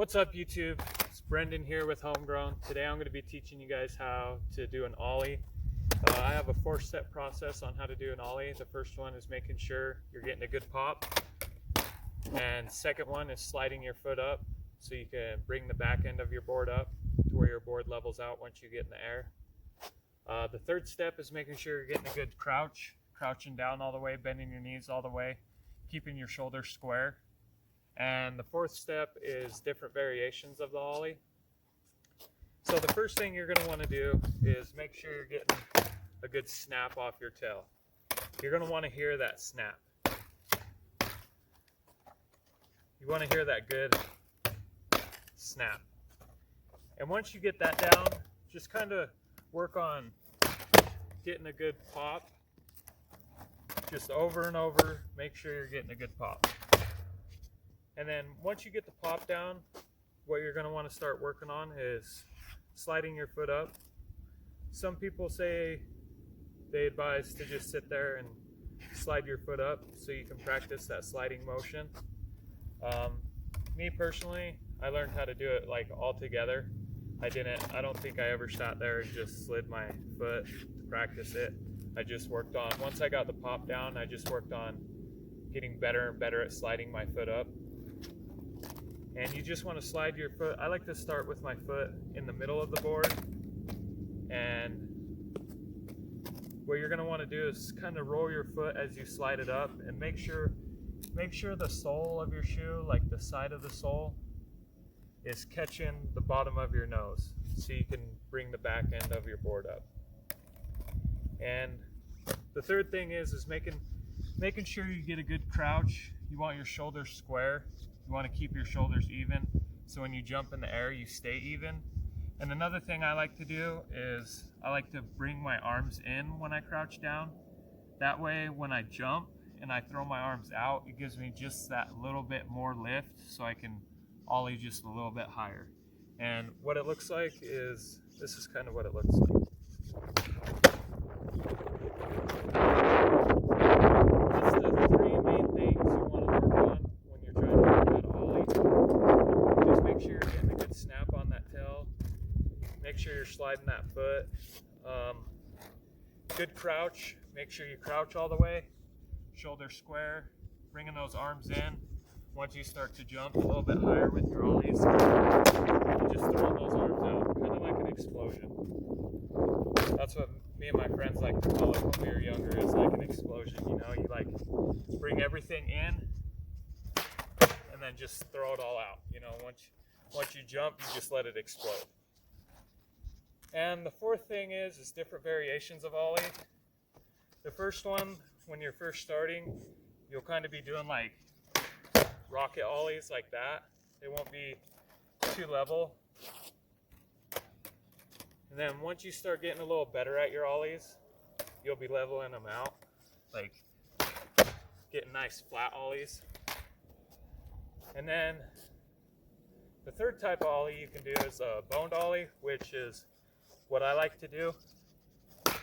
What's up YouTube? It's Brendan here with Homegrown. Today I'm going to be teaching you guys how to do an ollie. I have a 4-step process on how to do an ollie. The first one is making sure you're getting a good pop. And second one is sliding your foot up so you can bring the back end of your board up to where your board levels out once you get in the air. The third step is making sure you're getting a good crouch, crouching down all the way, bending your knees all the way, keeping your shoulders square. And the fourth step is different variations of the ollie. So the first thing you're going to want to do is make sure you're getting a good snap off your tail. You're going to want to hear that snap. You want to hear that good snap. And once you get that down, just kind of work on getting a good pop. Just over and over, make sure you're getting a good pop. And then once you get the pop down, what you're going to want to start working on is sliding your foot up. Some people say they advise to just sit there and slide your foot up so you can practice that sliding motion. Me personally, I learned how to do it like all together. I don't think I ever sat there and just slid my foot to practice it. I just worked on, once I got the pop down, I just worked on getting better and better at sliding my foot up. And you just want to slide your foot. I like to start with my foot in the middle of the board. And what you're going to want to do is kind of roll your foot as you slide it up, and make sure the sole of your shoe, like the side of the sole, is catching the bottom of your nose so you can bring the back end of your board up. And the third thing is making sure you get a good crouch. You want your shoulders square. You want to keep your shoulders even, so when you jump in the air, you stay even. And another thing I like to do is I like to bring my arms in when I crouch down. That way, when I jump and I throw my arms out, it gives me just that little bit more lift so I can ollie just a little bit higher. And what it looks like is, this is kind of what it looks like. That's the three main things you want to work on when you're trying to learn how to ollie. Just make sure you're getting a good snap on that tail. Make sure you're sliding that foot. Good crouch. Make sure you crouch all the way. Shoulders square. Bringing those arms in. Once you start to jump a little bit higher with your ollies, you just throw those arms out, kind of like an explosion. That's what me and my friends like to call it when we were younger, is like an explosion. You know, you like bring everything in and then just throw it all out. You know, once you jump, you just let it explode. And the fourth thing is different variations of ollie. The first one, when you're first starting, you'll kind of be doing like rocket ollies like that. They won't be too level. And then once you start getting a little better at your ollies, you'll be leveling them out, like getting nice flat ollies. And then the third type of ollie you can do is a boned ollie, which is what I like to do. That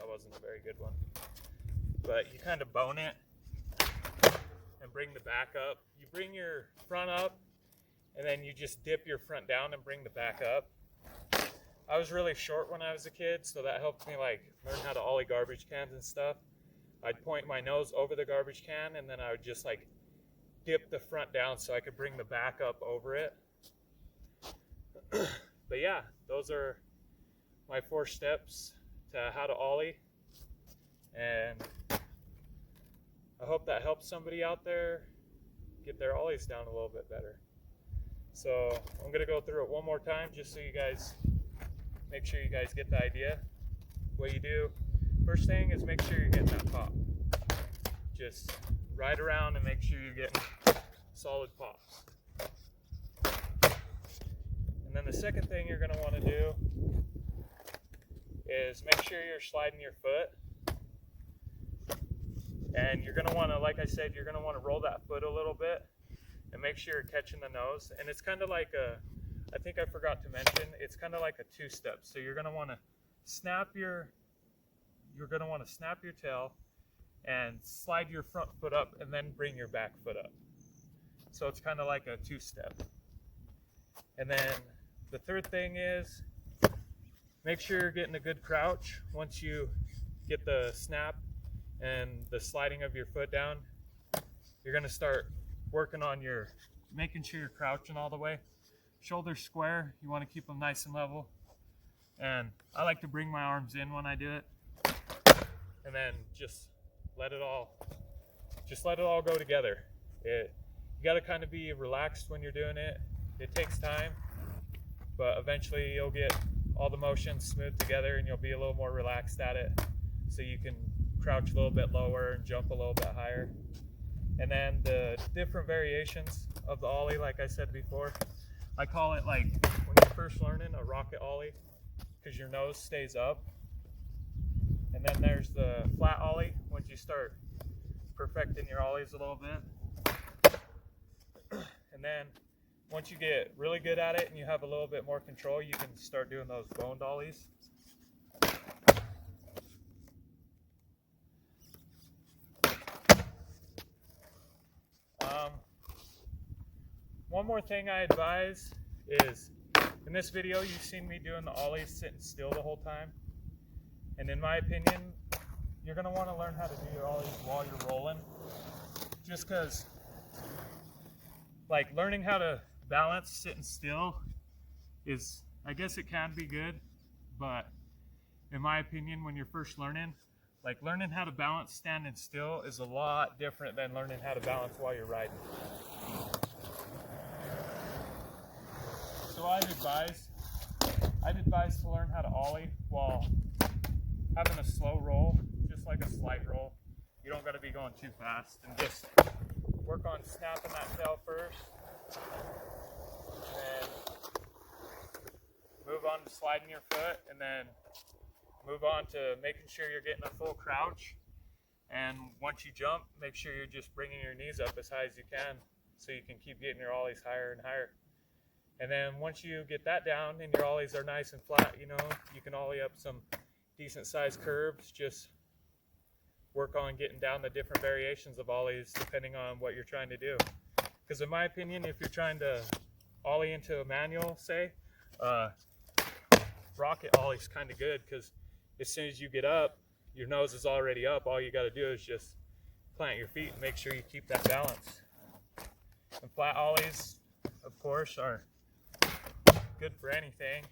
wasn't a very good one. But you kind of bone it and bring the back up. You bring your front up, and then you just dip your front down and bring the back up. I was really short when I was a kid, so that helped me like learn how to ollie garbage cans and stuff. I'd point my nose over the garbage can, and then I would just like dip the front down so I could bring the back up over it. But yeah, those are my 4 steps to how to ollie. And I hope that helps somebody out there get their ollies down a little bit better. So I'm going to go through it one more time just so you guys, make sure you guys get the idea. What you do, first thing is make sure you're getting that pop. Just ride around and make sure you're getting solid pops. And then the second thing you're going to want to do is make sure you're sliding your foot. And you're going to want to, like I said, you're going to want to roll that foot a little bit and make sure you're catching the nose. And it's kind of like I think I forgot to mention, it's kind of like a 2-step. So you're going to want to snap your tail and slide your front foot up and then bring your back foot up. so it's kind of like a two-step. And then the third thing is make sure you're getting a good crouch. Once you get the snap and the sliding of your foot down, you're going to start working on making sure you're crouching all the way. Shoulders square, you want to keep them nice and level. And I like to bring my arms in when I do it, and then just let it all go together. You got to kind of be relaxed when you're doing it. It takes time, but eventually you'll get all the motions smooth together and you'll be a little more relaxed at it, so you can crouch a little bit lower and jump a little bit higher. And then the different variations of the ollie, like I said before, I call it, like when you're first learning, a rocket ollie, because your nose stays up. And then there's the flat ollie, once you start perfecting your ollies a little bit. And then once you get really good at it and you have a little bit more control, you can start doing those boned ollies. One more thing I advise is, in this video you've seen me doing the ollies sitting still the whole time. And in my opinion, you're going to want to learn how to do your ollies while you're rolling. Just because, like, learning how to balance sitting still is, I guess it can be good, but in my opinion, when you're first learning, like, learning how to balance standing still is a lot different than learning how to balance while you're riding. So I'd advise to learn how to ollie while having a slow roll, just like a slight roll. You don't got to be going too fast, and just work on snapping that tail first, and then move on to sliding your foot, and then move on to making sure you're getting a full crouch. And once you jump, make sure you're just bringing your knees up as high as you can, so you can keep getting your ollies higher and higher. And then once you get that down and your ollies are nice and flat, you know, you can ollie up some decent sized curves. Just work on getting down the different variations of ollies depending on what you're trying to do. Because in my opinion, if you're trying to ollie into a manual, say, rocket ollie is kind of good, because as soon as you get up, your nose is already up. All you got to do is just plant your feet and make sure you keep that balance. And flat ollies, of course, are good for anything.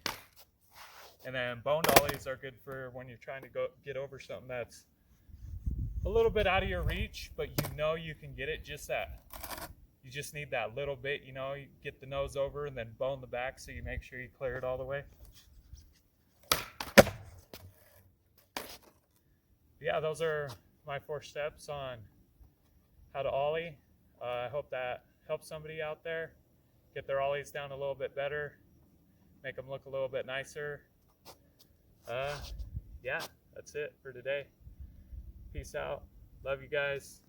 And then boned ollies are good for when you're trying to get over something that's a little bit out of your reach, but you know you can get it. You just need that little bit, you know, you get the nose over and then bone the back, so you make sure you clear it all the way. Yeah, those are my 4 steps on how to ollie. I hope that helps somebody out there get their ollies down a little bit better, make them look a little bit nicer. Yeah, that's it for today. Peace out. Love you guys.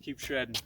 Keep shredding.